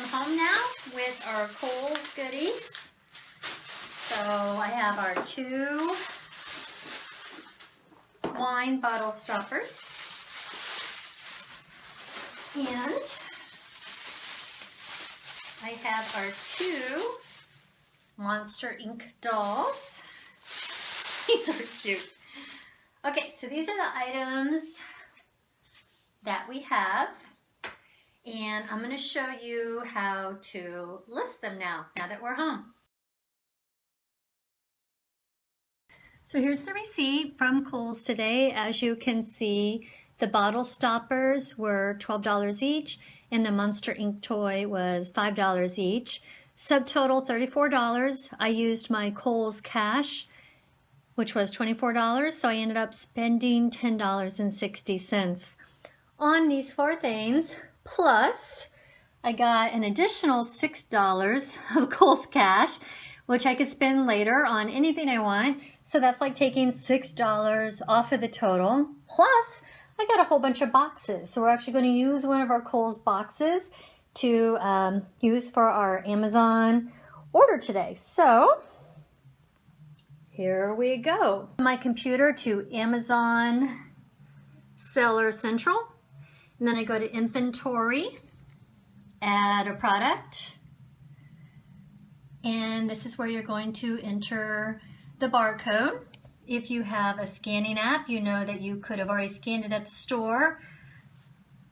I'm home now with our Kohl's goodies. So I have our 2 wine bottle stoppers. And I have our 2 Monster Ink dolls. These are cute. Okay, so these are the items that we have. And I'm going to show you how to list them now that we're home. So here's the receipt from Kohl's today. As you can see, the bottle stoppers were $12 each, and the Monster Ink toy was $5 each. Subtotal $34. I used my Kohl's cash, which was $24, so I ended up spending $10.60 on these 4 things. Plus, I got an additional $6 of Kohl's cash, which I could spend later on anything I want. So that's like taking $6 off of the total. Plus, I got a whole bunch of boxes. So we're actually going to use one of our Kohl's boxes to use for our Amazon order today. So here we go. My computer to Amazon Seller Central. And then I go to inventory, add a product. And this is where you're going to enter the barcode. If you have a scanning app, you know that you could have already scanned it at the store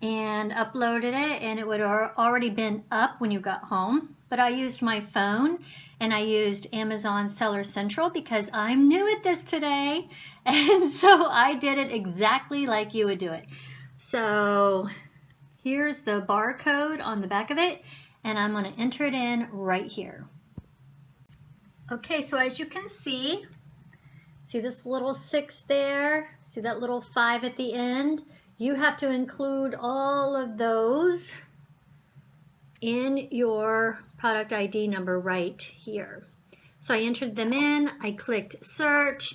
and uploaded it, and it would have already been up when you got home. But I used my phone, and I used Amazon Seller Central because I'm new at this today, and so I did it exactly like you would do it. So here's the barcode on the back of it, and I'm going to enter it in right here. Okay, so as you can see this little 6 there? See that little 5 at the end? You have to include all of those in your product ID number right here. So I entered them in, I clicked search,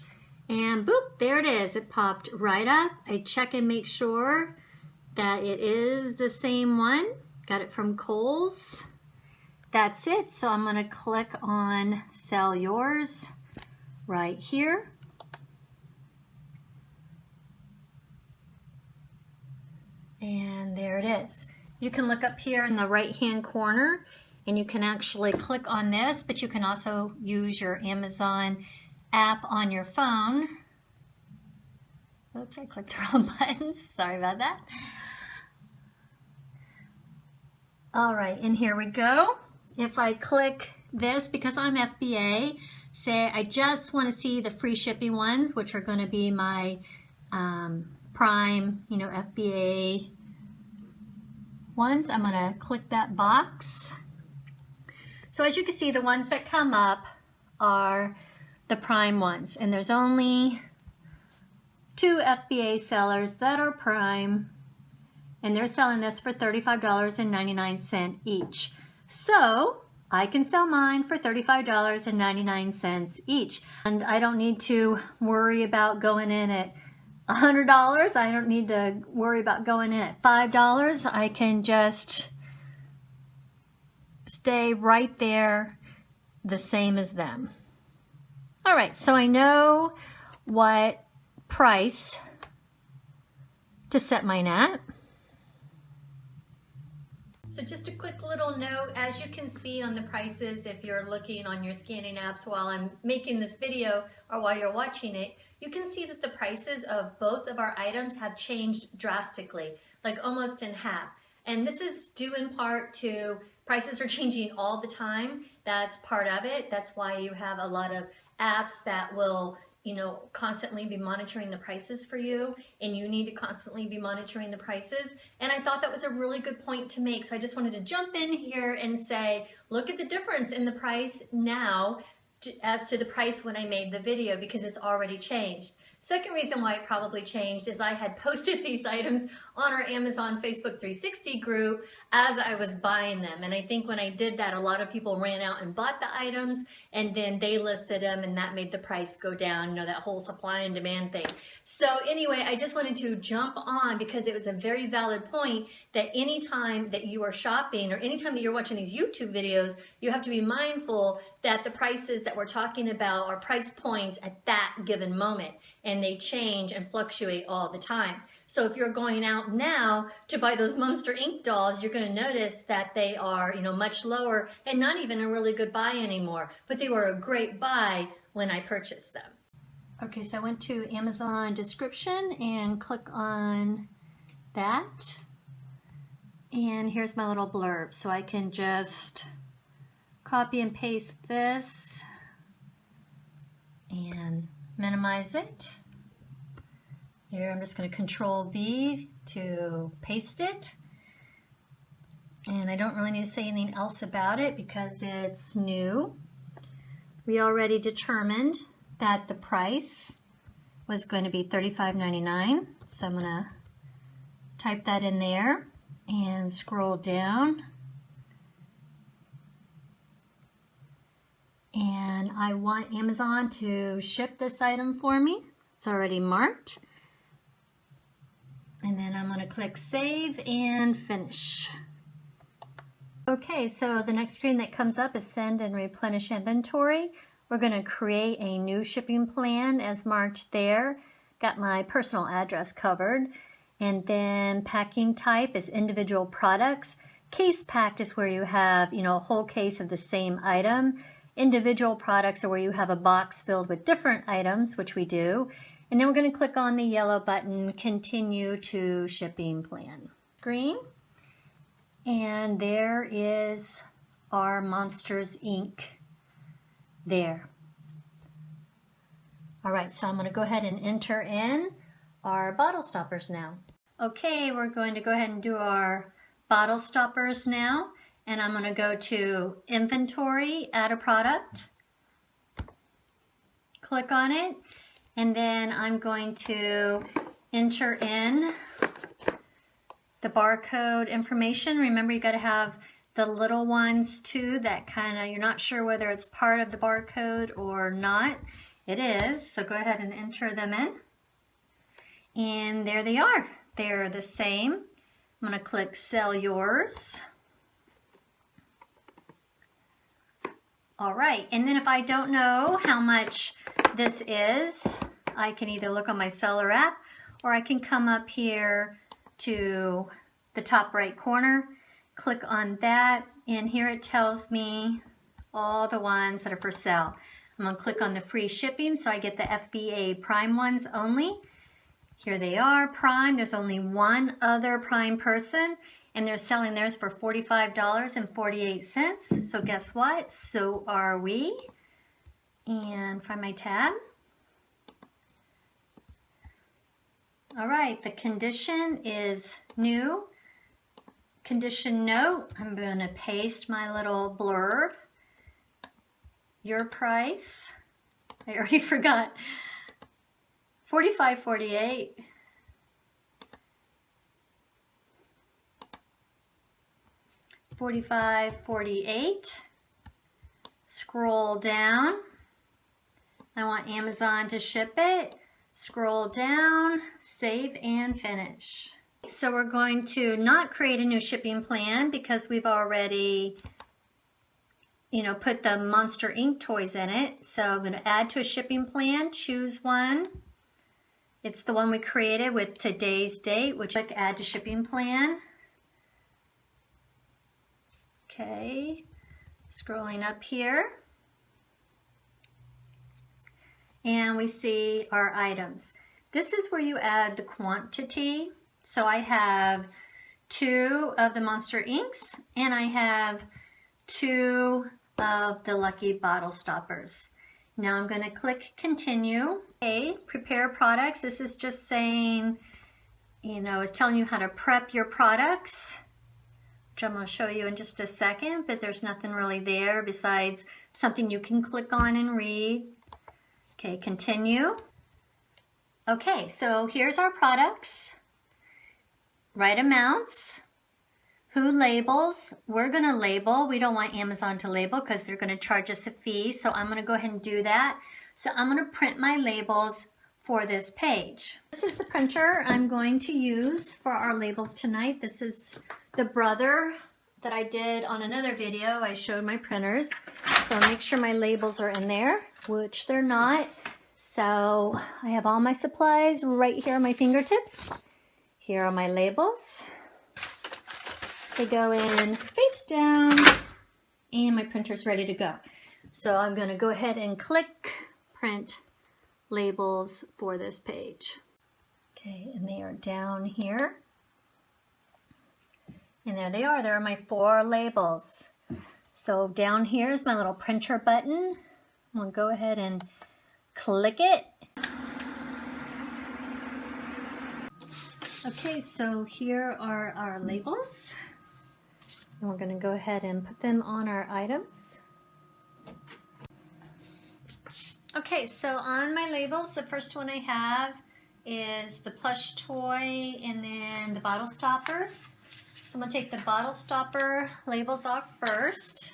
and boop, there it is. It popped right up. I check and make sure that it is the same one. Got it from Kohl's. That's it. So I'm going to click on sell yours right here. And there it is. You can look up here in the right hand corner and you can actually click on this, but you can also use your Amazon app on your phone. Oops, I clicked the wrong button. Sorry about that. All right, and here we go. If I click this, because I'm FBA, say I just want to see the free shipping ones, which are going to be my Prime, FBA ones. I'm going to click that box. So as you can see, the ones that come up are the Prime ones, and there's only 2 FBA sellers that are Prime, and they're selling this for $35.99 each. So I can sell mine for $35.99 each, and I don't need to worry about going in at $100. I don't need to worry about going in at $5. I can just stay right there the same as them. All right, so I know what price to set mine at. So just a quick little note, as you can see on the prices, if you're looking on your scanning apps while I'm making this video or while you're watching it, you can see that the prices of both of our items have changed drastically, like almost in half. And this is due in part to prices are changing all the time. That's part of it. That's why you have a lot of apps that will constantly be monitoring the prices for you, and you need to constantly be monitoring the prices. And I thought that was a really good point to make. So I just wanted to jump in here and say, look at the difference in the price now as to the price when I made the video, because it's already changed. Second reason why it probably changed is I had posted these items on our Amazon Facebook 360 group as I was buying them. And I think when I did that, a lot of people ran out and bought the items, and then they listed them, and that made the price go down, you know, that whole supply and demand thing. So anyway, I just wanted to jump on because it was a very valid point that anytime that you are shopping or anytime that you're watching these YouTube videos, you have to be mindful that the prices that we're talking about are price points at that given moment, and they change and fluctuate all the time. So if you're going out now to buy those Monster Inc. dolls, you're going to notice that they are, you know, much lower and not even a really good buy anymore, but they were a great buy when I purchased them. Okay, so I went to Amazon description and click on that. And here's my little blurb. So I can just copy and paste this and minimize it. Here I'm just going to Control V to paste it. And I don't really need to say anything else about it because it's new. We already determined that the price was going to be $35.99. So I'm going to type that in there and scroll down. And I want Amazon to ship this item for me. It's already marked. And then I'm going to click Save and Finish. Okay, so the next screen that comes up is Send and Replenish Inventory. We're going to create a new shipping plan as marked there. Got my personal address covered. And then packing type is individual products. Case packed is where you have, you know, a whole case of the same item. Individual products are where you have a box filled with different items, which we do. And then we're going to click on the yellow button, Continue to Shipping Plan screen. And there is our Monsters Inc. there. All right, so I'm going to go ahead and enter in our bottle stoppers now. Okay, we're going to go ahead and do our bottle stoppers now. And I'm going to go to Inventory, Add a Product. Click on it. And then I'm going to enter in the barcode information. Remember, you got to have the little ones too that kind of, you're not sure whether it's part of the barcode or not. It is, so go ahead and enter them in. And there they are. They're the same. I'm going to click Sell Yours. All right, and then if I don't know how much this is, I can either look on my seller app or I can come up here to the top right corner, click on that, and here it tells me all the ones that are for sale. I'm going to click on the free shipping so I get the FBA Prime ones only. Here they are, Prime. There's only one other Prime person, and they're selling theirs for $45.48. So guess what? So are we. And find my tab. All right, the condition is new. Condition note, I'm going to paste my little blurb. Your price, I already forgot, $45.48. $45.48. Scroll down. I want Amazon to ship it. Scroll down, save and finish. So we're going to not create a new shipping plan because we've already, you know, put the Monster Inc. toys in it. So I'm going to add to a shipping plan, choose one. It's the one we created with today's date, which click add to shipping plan. Okay, scrolling up here. And we see our items. This is where you add the quantity. So I have 2 of the Monster Inks and I have 2 of the Lucky Bottle Stoppers. Now I'm going to click continue. Okay, prepare products. This is just saying, you know, it's telling you how to prep your products, which I'm going to show you in just a second, but there's nothing really there besides something you can click on and read. Okay, continue. Okay, so here's our products, right amounts, who labels. We're going to label. We don't want Amazon to label because they're going to charge us a fee. So I'm going to go ahead and do that. So I'm going to print my labels for this page. This is the printer I'm going to use for our labels tonight. This is the Brother that I did on another video. I showed my printers. So make sure my labels are in there, which they're not. So I have all my supplies right here on my fingertips. Here are my labels. They go in face down, and my printer's ready to go. So I'm going to go ahead and click print labels for this page. Okay, and they are down here. And there they are. There are my 4 labels. So down here is my little printer button. I'm going to go ahead and click it. Okay, so here are our labels. And we're going to go ahead and put them on our items. Okay, so on my labels, the first one I have is the plush toy and then the bottle stoppers. So I'm going to take the bottle stopper labels off first.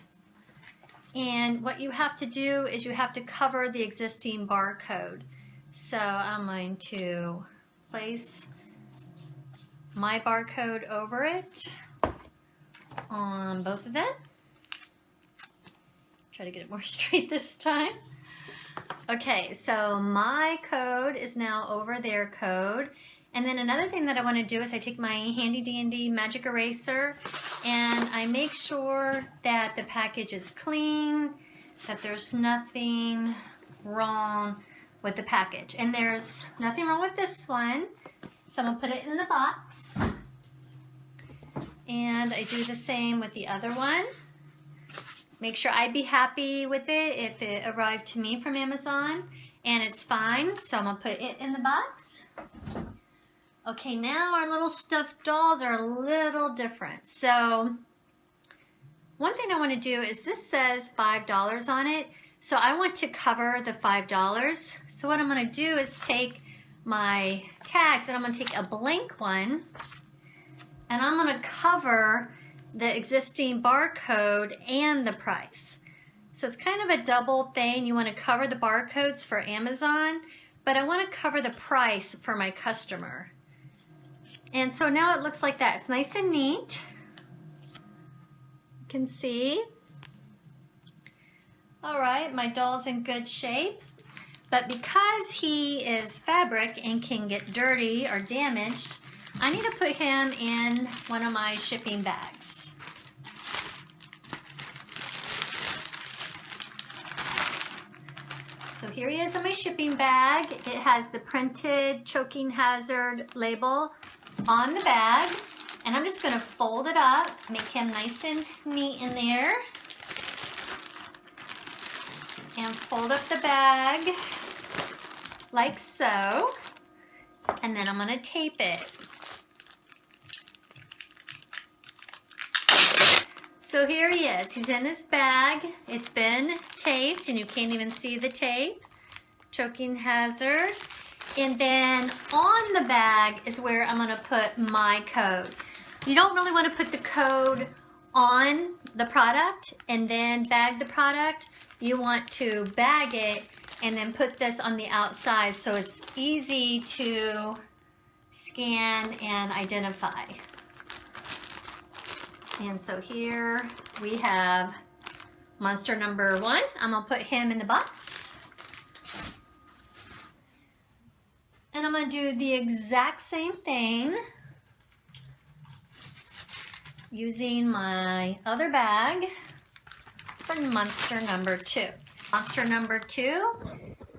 And what you have to do is you have to cover the existing barcode. So I'm going to place my barcode over it on both of them. Try to get it more straight this time. Okay, so my code is now over their code. And then another thing that I want to do is I take my handy dandy magic eraser and I make sure that the package is clean, that there's nothing wrong with the package. And there's nothing wrong with this one. So I'm going to put it in the box. And I do the same with the other one. Make sure I'd be happy with it if it arrived to me from Amazon. And it's fine, so I'm going to put it in the box. Okay, now our little stuffed dolls are a little different. So one thing I want to do is this says $5 on it. So I want to cover the $5. So what I'm going to do is take my tags and I'm going to take a blank one and I'm going to cover the existing barcode and the price. So it's kind of a double thing. You want to cover the barcodes for Amazon, but I want to cover the price for my customer. And so now it looks like that. It's nice and neat. You can see. All right, my doll's in good shape. But because he is fabric and can get dirty or damaged, I need to put him in one of my shipping bags. So here he is in my shipping bag. It has the printed choking hazard label on the bag. And I'm just going to fold it up, make him nice and neat in there. And fold up the bag like so. And then I'm going to tape it. So here he is. He's in his bag. It's been taped and you can't even see the tape. Choking hazard. And then on the bag is where I'm going to put my code. You don't really want to put the code on the product and then bag the product. You want to bag it and then put this on the outside so it's easy to scan and identify. And so here we have monster number 1. I'm going to put him in the box. And I'm going to do the exact same thing using my other bag for monster number 2. Monster number 2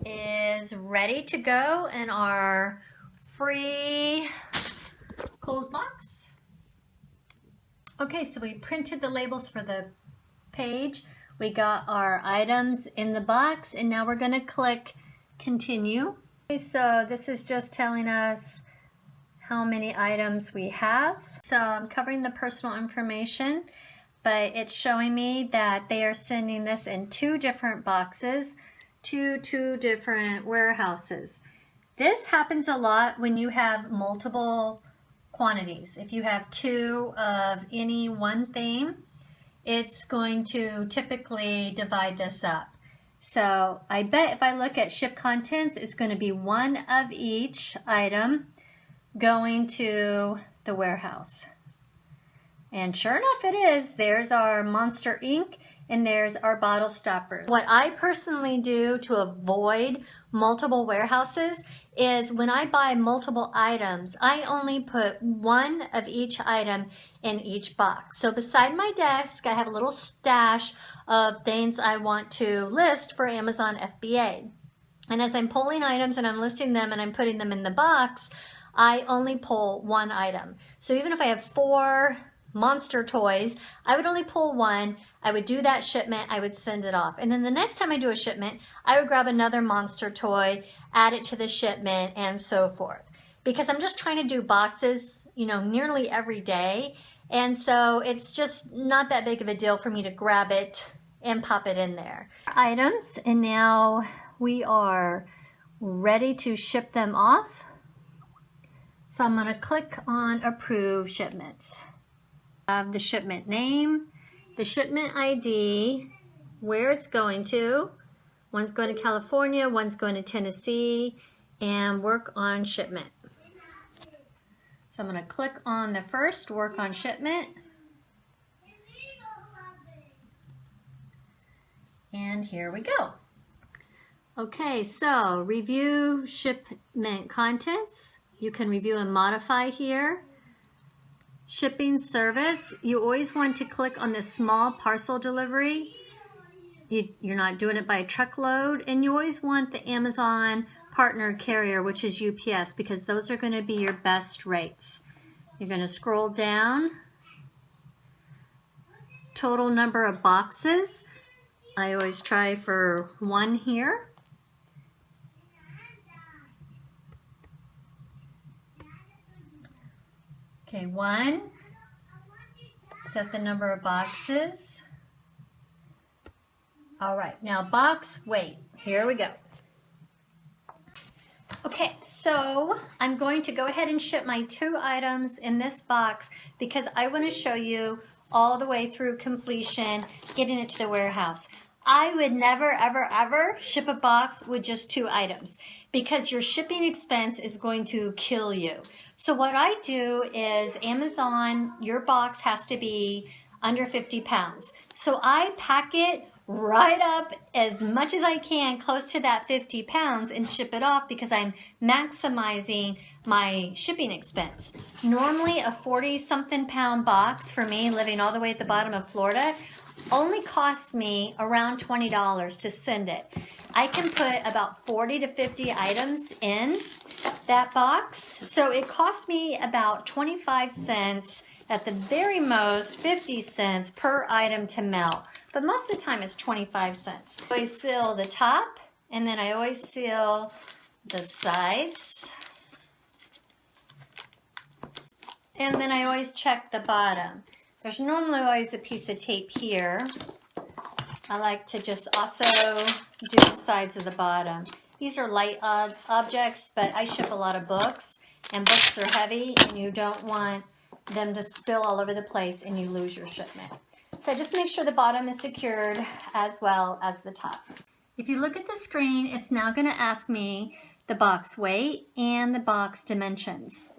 is ready to go in our free Kohl's box. Okay, so we printed the labels for the page. We got our items in the box, and now we're going to click continue. Okay, so this is just telling us how many items we have. So I'm covering the personal information, but it's showing me that they are sending this in 2 different boxes to 2 different warehouses. This happens a lot when you have multiple quantities. If you have 2 of any one thing, it's going to typically divide this up. So I bet if I look at ship contents, it's going to be 1 of each item going to the warehouse. And sure enough it is. There's our Monster ink and there's our bottle stoppers. What I personally do to avoid multiple warehouses is when I buy multiple items, I only put 1 of each item in each box. So beside my desk, I have a little stash of things I want to list for Amazon FBA. And as I'm pulling items and I'm listing them and I'm putting them in the box, I only pull 1 item. So even if I have 4 Monster toys, I would only pull 1. I would do that shipment, I would send it off. And then the next time I do a shipment, I would grab another Monster toy, add it to the shipment, and so forth. Because I'm just trying to do boxes, you know, nearly every day. And so it's just not that big of a deal for me to grab it and pop it in there. Items, and now we are ready to ship them off. So I'm going to click on Approve Shipments. The shipment name, the shipment ID, where it's going to. One's going to California, one's going to Tennessee, and work on shipment. So I'm going to click on the first, work on shipment. And here we go. Okay, so review shipment contents. You can review and modify here. Shipping service, you always want to click on the small parcel delivery. You're not doing it by truckload, and you always want the Amazon partner carrier, which is UPS, because those are going to be your best rates. You're going to scroll down. Total number of boxes. I always try for 1 here. Okay, 1. Set the number of boxes. All right, now box weight. Here we go. Okay, so I'm going to go ahead and ship my 2 items in this box because I want to show you all the way through completion, getting it to the warehouse. I would never, ever, ever ship a box with just 2 items because your shipping expense is going to kill you. So what I do is Amazon, your box has to be under 50 pounds. So I pack it right up as much as I can close to that 50 pounds and ship it off because I'm maximizing my shipping expense. Normally a 40-something pound box for me living all the way at the bottom of Florida only costs me around $20 to send it. I can put about 40 to 50 items in that box. So it cost me about 25 cents, at the very most 50 cents per item to mail. But most of the time it's 25 cents. I always seal the top, and then I always seal the sides. And then I always check the bottom. There's normally always a piece of tape here. I like to just also do the sides of the bottom. These are light objects, but I ship a lot of books, and books are heavy, and you don't want them to spill all over the place and you lose your shipment. So just make sure the bottom is secured as well as the top. If you look at the screen, it's now going to ask me the box weight and the box dimensions.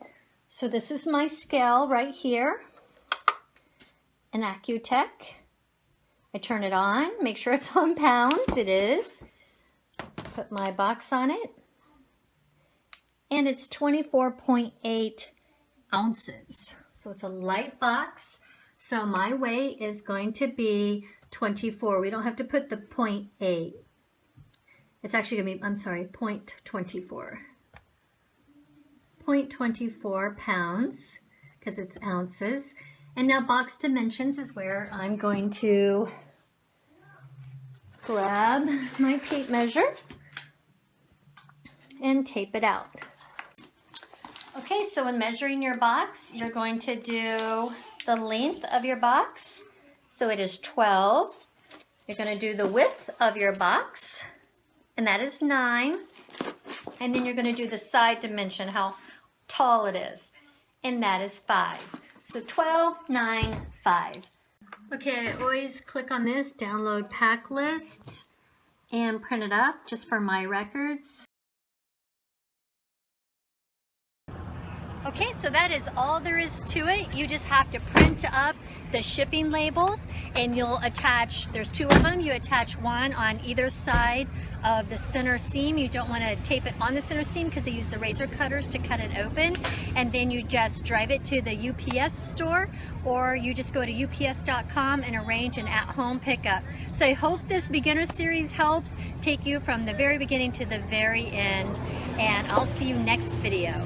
So this is my scale right here, an Accutech. I turn it on, make sure it's on pounds. It is. Put my box on it. And it's 24.8 ounces. So it's a light box. So my weight is going to be 24. We don't have to put the 0.8. It's actually going to be, I'm sorry, 0.24. 0.24 pounds because it's ounces. And now box dimensions is where I'm going to grab my tape measure and tape it out. Okay, so when measuring your box, you're going to do the length of your box. So it is 12. You're going to do the width of your box, and that is 9. And then you're going to do the side dimension, how tall it is. And that is 5. So 12, 9, 5. Okay, I always click on this, download pack list, and print it up just for my records. Okay, so that is all there is to it. You just have to print up the shipping labels and you'll attach, there's 2 of them, you attach one on either side of the center seam. You don't want to tape it on the center seam because they use the razor cutters to cut it open, and then you just drive it to the UPS store, or you just go to ups.com and arrange an at-home pickup. So I hope this beginner series helps take you from the very beginning to the very end, and I'll see you next video.